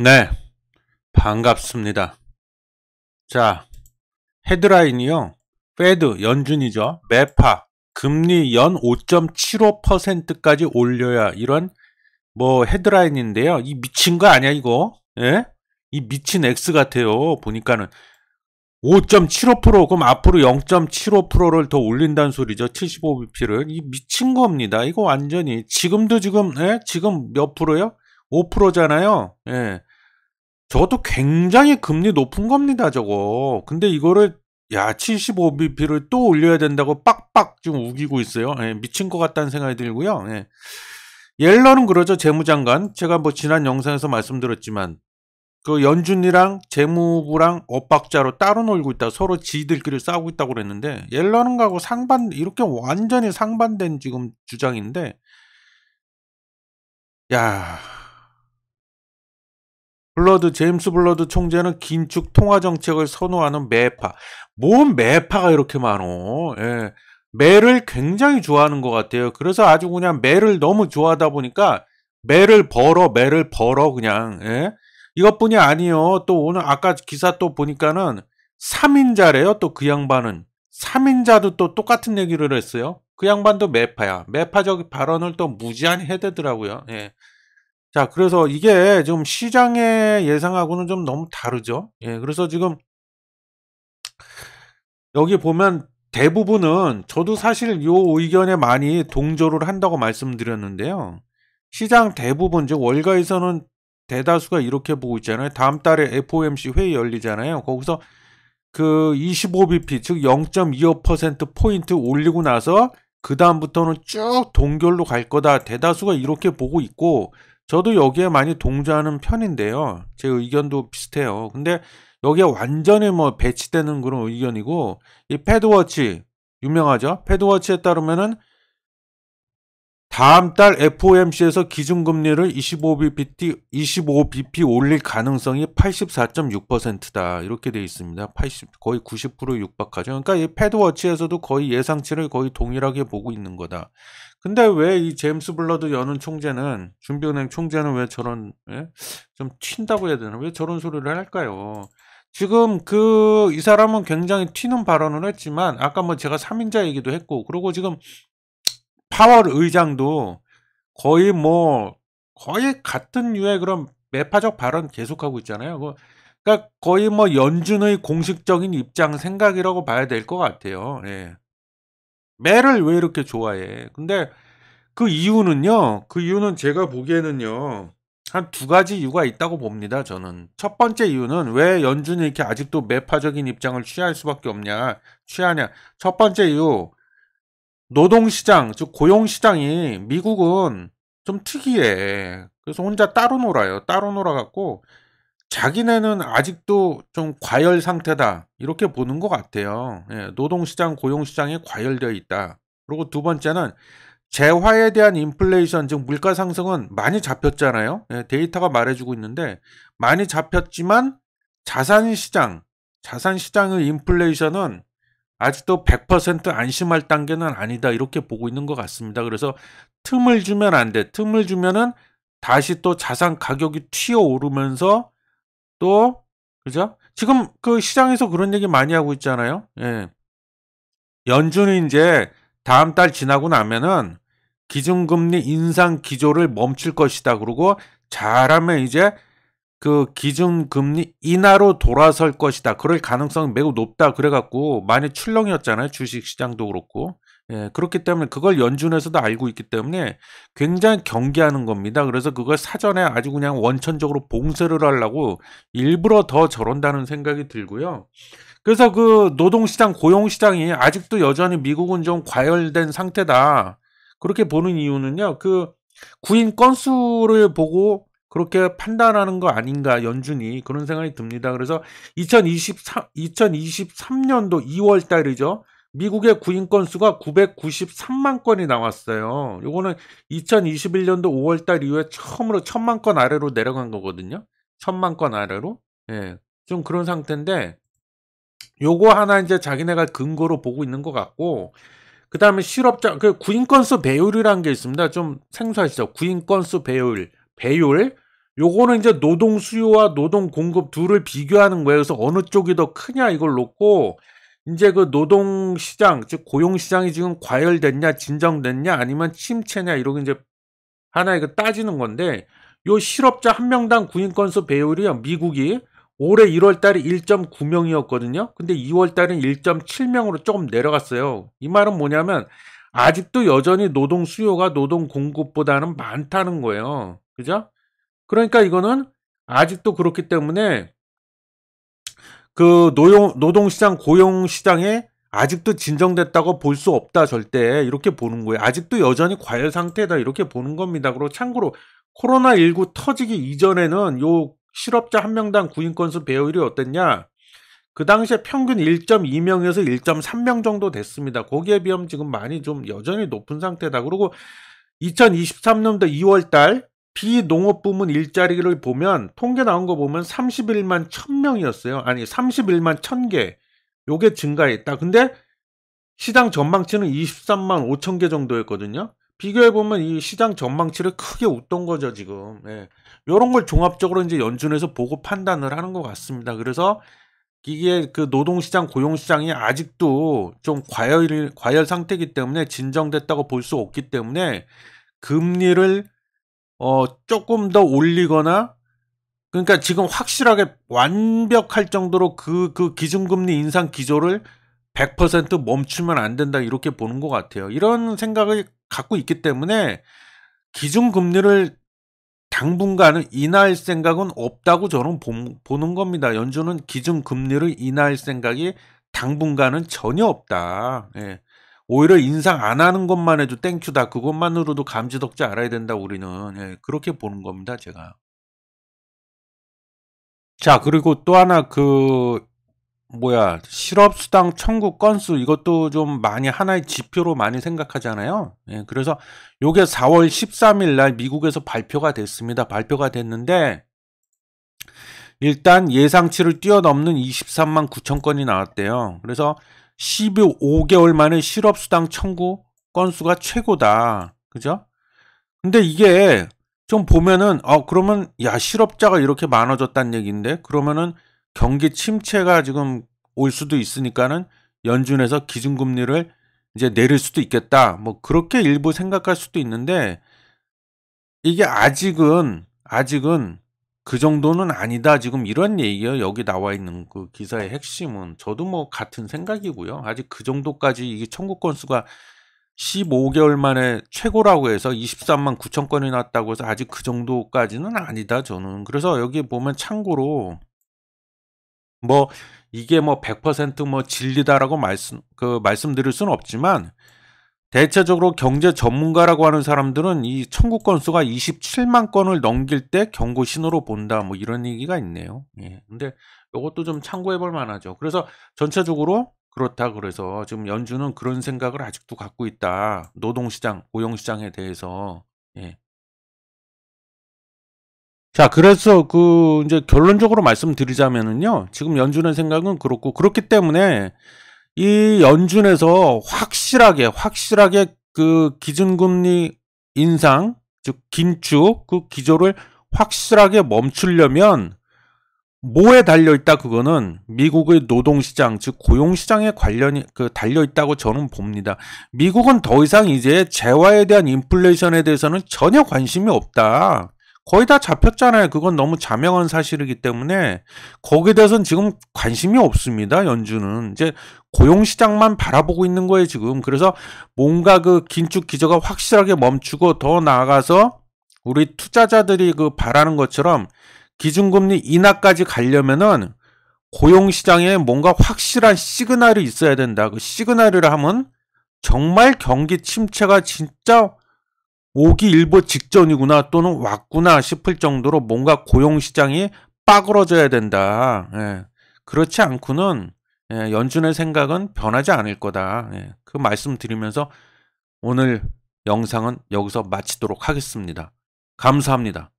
네, 반갑습니다. 자, 헤드라인이요. 페드 연준이죠. 매파 금리 연 5.75%까지 올려야 이런 뭐 헤드라인인데요. 이 미친 거 아니야 이거? 예? 이 미친 X 같아요. 보니까는 5.75% 그럼 앞으로 0.75%를 더 올린다는 소리죠. 75bp를. 이 미친 겁니다. 이거 완전히 지금도 지금 지금 몇 프로요? 5%잖아요. 예. 저것도 굉장히 금리 높은 겁니다, 저거. 근데 이거를, 75bp를 또 올려야 된다고 빡빡 좀 우기고 있어요. 예, 미친 것 같다는 생각이 들고요. 예. 옐런은 그러죠, 재무장관. 제가 뭐 지난 영상에서 말씀드렸지만, 그 연준이랑 재무부랑 엇박자로 따로 놀고 있다. 서로 지들끼리 싸우고 있다고 그랬는데, 옐런은 가고 이렇게 완전히 상반된 지금 주장인데, 야, 제임스 블러드 총재는 긴축 통화 정책을 선호하는 매파. 뭔 매파가 이렇게 많어? 예. 매를 굉장히 좋아하는 것 같아요. 그래서 아주 그냥 매를 너무 좋아하다 보니까 매를 벌어 그냥. 예. 이것뿐이 아니요. 또 오늘 아까 기사 또 보니까는 3인자래요. 또 그 양반은 3인자도 또 똑같은 얘기를 했어요. 그 양반도 매파야. 매파적 발언을 또 무지한히 해대더라고요. 예. 자, 그래서 이게 좀 시장의 예상하고는 좀 너무 다르죠. 예, 그래서 지금 여기 보면 대부분은 저도 사실 요 의견에 많이 동조를 한다고 말씀드렸는데요. 시장 대부분, 즉 월가에서는 대다수가 이렇게 보고 있잖아요. 다음 달에 FOMC 회의 열리잖아요. 거기서 그 25bp, 즉 0.25%포인트 올리고 나서 그 다음부터는 쭉 동결로 갈 거다. 대다수가 이렇게 보고 있고 저도 여기에 많이 동조하는 편인데요. 제 의견도 비슷해요. 근데 여기에 완전히 뭐 배치되는 그런 의견이고 이 패드워치 유명하죠? 패드워치에 따르면은 다음 달 FOMC에서 기준금리를 25bp 올릴 가능성이 84.6%다. 이렇게 되어 있습니다. 거의 90% 육박하죠. 그러니까 이 패드워치에서도 거의 예상치를 거의 동일하게 보고 있는 거다. 근데 왜 이 제임스 블러드 연은 총재는, 준비은행 총재는 왜 저런, 좀 튄다고 해야 되나? 왜 저런 소리를 할까요? 지금 이 사람은 굉장히 튀는 발언을 했지만, 아까 뭐 제가 3인자 얘기도 했고, 그리고 지금 파월 의장도 거의 같은 류의 그런 매파적 발언 계속하고 있잖아요. 그러니까 거의 뭐 연준의 공식적인 입장 생각이라고 봐야 될 것 같아요. 예. 매를 왜 이렇게 좋아해? 근데 그 이유는 제가 보기에는요, 한 두 가지 이유가 있다고 봅니다, 저는. 첫 번째 이유는 왜 연준이 이렇게 아직도 매파적인 입장을 취하냐. 첫 번째 이유, 노동시장, 즉 고용시장이 미국은 좀 특이해. 그래서 혼자 따로 놀아요. 따로 놀아갖고 자기네는 아직도 좀 과열 상태다. 이렇게 보는 것 같아요. 예, 노동시장, 고용시장이 과열되어 있다. 그리고 두 번째는 재화에 대한 인플레이션, 즉 물가 상승은 많이 잡혔잖아요. 예, 데이터가 말해주고 있는데 많이 잡혔지만 자산시장의 인플레이션은 아직도 100% 안심할 단계는 아니다. 이렇게 보고 있는 것 같습니다. 그래서 틈을 주면 안 돼. 틈을 주면은 다시 또 자산 가격이 튀어오르면서 또, 그죠? 지금 그 시장에서 그런 얘기 많이 하고 있잖아요. 예. 연준이 이제 다음 달 지나고 나면은 기준금리 인상 기조를 멈출 것이다. 그러고 잘하면 이제 그 기준금리 인하로 돌아설 것이다. 그럴 가능성이 매우 높다. 그래갖고 많이 출렁이었잖아요. 주식시장도 그렇고. 예, 그렇기 때문에 그걸 연준에서도 알고 있기 때문에 굉장히 경계하는 겁니다. 그래서 그걸 사전에 아주 그냥 원천적으로 봉쇄를 하려고 일부러 더 저런다는 생각이 들고요. 그래서 그 노동시장, 고용시장이 아직도 여전히 미국은 좀 과열된 상태다. 그렇게 보는 이유는요. 그 구인 건수를 보고 그렇게 판단하는 거 아닌가, 연준이. 그런 생각이 듭니다. 그래서 2023년도 2월 달이죠. 미국의 구인 건수가 993만 건이 나왔어요. 요거는 2021년도 5월 달 이후에 처음으로 1000만 건 아래로 내려간 거거든요. 1000만 건 아래로. 예. 좀 그런 상태인데 요거 하나 이제 자기네가 근거로 보고 있는 것 같고, 그 다음에 그 구인 건수 배율이라는 게 있습니다. 좀 생소하시죠? 구인 건수 배율. 요거는 이제 노동 수요와 노동 공급 둘을 비교하는 거예요. 그래서 어느 쪽이 더 크냐 이걸 놓고 인제 그 노동 시장 즉 고용 시장이 지금 과열됐냐 진정됐냐 아니면 침체냐 이러고 인제 하나의 그 따지는 건데 요 실업자 한 명당 구인 건수 배율이요. 미국이 올해 1월 달에 1.9 명이었거든요. 근데 2월 달엔 1.7 명으로 쪼금 내려갔어요. 이 말은 뭐냐면 아직도 여전히 노동 수요가 노동 공급보다는 많다는 거예요. 그죠? 그러니까 이거는 아직도 그렇기 때문에 그 노동시장, 고용시장에 아직도 진정됐다고 볼 수 없다 절대 이렇게 보는 거예요. 아직도 여전히 과열 상태다 이렇게 보는 겁니다. 그리고 참고로 코로나19 터지기 이전에는 요 실업자 한 명당 구인 건수 배율이 어땠냐? 그 당시에 평균 1.2 명에서 1.3명 정도 됐습니다. 거기에 비하면 지금 많이 좀 여전히 높은 상태다. 그리고 2023년도 2월 달 비농업 부문 일자리를 보면 통계 나온 거 보면 31만 1,000명이었어요. 아니 31만 1,000개. 요게 증가했다. 근데 시장 전망치는 23만 5천 개 정도였거든요. 비교해 보면 이 시장 전망치를 크게 웃돈 거죠, 지금. 예. 요런 걸 종합적으로 인제 연준에서 보고 판단을 하는 것 같습니다. 그래서 이게 그 노동시장, 고용시장이 아직도 좀 과열 상태이기 때문에 진정됐다고 볼 수 없기 때문에 금리를 쪼끔 더 올리거나 그러니까 지금 확실하게 완벽할 정도로 그 기준금리 인상 기조를 100% 멈추면 안 된다 이렇게 보는 것 같아요. 이런 생각을 갖고 있기 때문에 기준금리를 당분간은 인하할 생각은 없다고 저는 보는 겁니다. 연준은 기준금리를 인하할 생각이 당분간은 전혀 없다. 예. 오히려 인상 안 하는 것만 해도 땡큐다. 그것만으로도 감지덕지 알아야 된다 우리는. 예. 그렇게 보는 겁니다 제가. 자 그리고 또 하나 그 뭐야 실업수당 청구 건수 이것도 좀 많이 하나의 지표로 많이 생각하잖아요. 예. 그래서 요게 4월 13일 날 미국에서 발표가 됐습니다. 발표가 됐는데 일단 예상치를 뛰어넘는 23만 9천 건이 나왔대요. 그래서 15개월 만에 실업수당 청구 건수가 최고다. 그죠? 근데 이게 좀 보면은 그러면 야 실업자가 이렇게 많아졌다는 얘기인데 그러면은 경기 침체가 지금 올 수도 있으니까는 연준에서 기준금리를 이제 내릴 수도 있겠다. 뭐 그렇게 일부 생각할 수도 있는데 이게 아직은 그 정도는 아니다. 지금 이런 얘기예요. 여기 나와 있는 그 기사의 핵심은. 저도 뭐 같은 생각이고요. 아직 그 정도까지 이게 청구 건수가 15개월 만에 최고라고 해서 23만 9천 건이 났다고 해서 아직 그 정도까지는 아니다 저는. 그래서 여기 보면 참고로 뭐 이게 뭐 100% 진리다라고 말씀드릴 수는 없지만 대체적으로 경제 전문가라고 하는 사람들은 이 청구 건수가 27만 건을 넘길 때 경고 신호로 본다 뭐 이런 얘기가 있네요. 예. 근데 요것도 좀 참고해 볼 만하죠. 그래서 전체적으로 그렇다 그래서 지금 연준은 그런 생각을 아직도 갖고 있다. 노동시장, 고용시장에 대해서. 예. 자 그래서 그 인제 결론적으로 말씀드리자면은요. 지금 연준의 생각은 그렇고 그렇기 때문에 이 연준에서 확실하게 그 기준금리 인상 즉 긴축 그 기조를 확실하게 멈추려면 뭐에 달려 있다 그거는 미국의 노동시장 즉 고용시장에 관련이 달려 있다고 저는 봅니다. 미국은 더 이상 이제 재화에 대한 인플레이션에 대해서는 전혀 관심이 없다. 거의 다 잡혔잖아요. 그건 너무 자명한 사실이기 때문에 거기에 대해서는 지금 관심이 없습니다. 연준은 이제 고용시장만 바라보고 있는 거예요 지금. 그래서 뭔가 그 긴축 기조가 확실하게 멈추고 더 나아가서 우리 투자자들이 그 바라는 것처럼 기준금리 인하까지 가려면은 고용시장에 뭔가 확실한 시그널이 있어야 된다. 그 시그널이라 하면 정말 경기 침체가 진짜 오기 일보 직전이구나 또는 왔구나 싶을 정도로 뭔가 고용시장이 빠그러져야 된다. 예. 그렇지 않고는 연준의 생각은 변하지 않을 거다. 예. 그 말씀 드리면서 오늘 영상은 여기서 마치도록 하겠습니다. 감사합니다.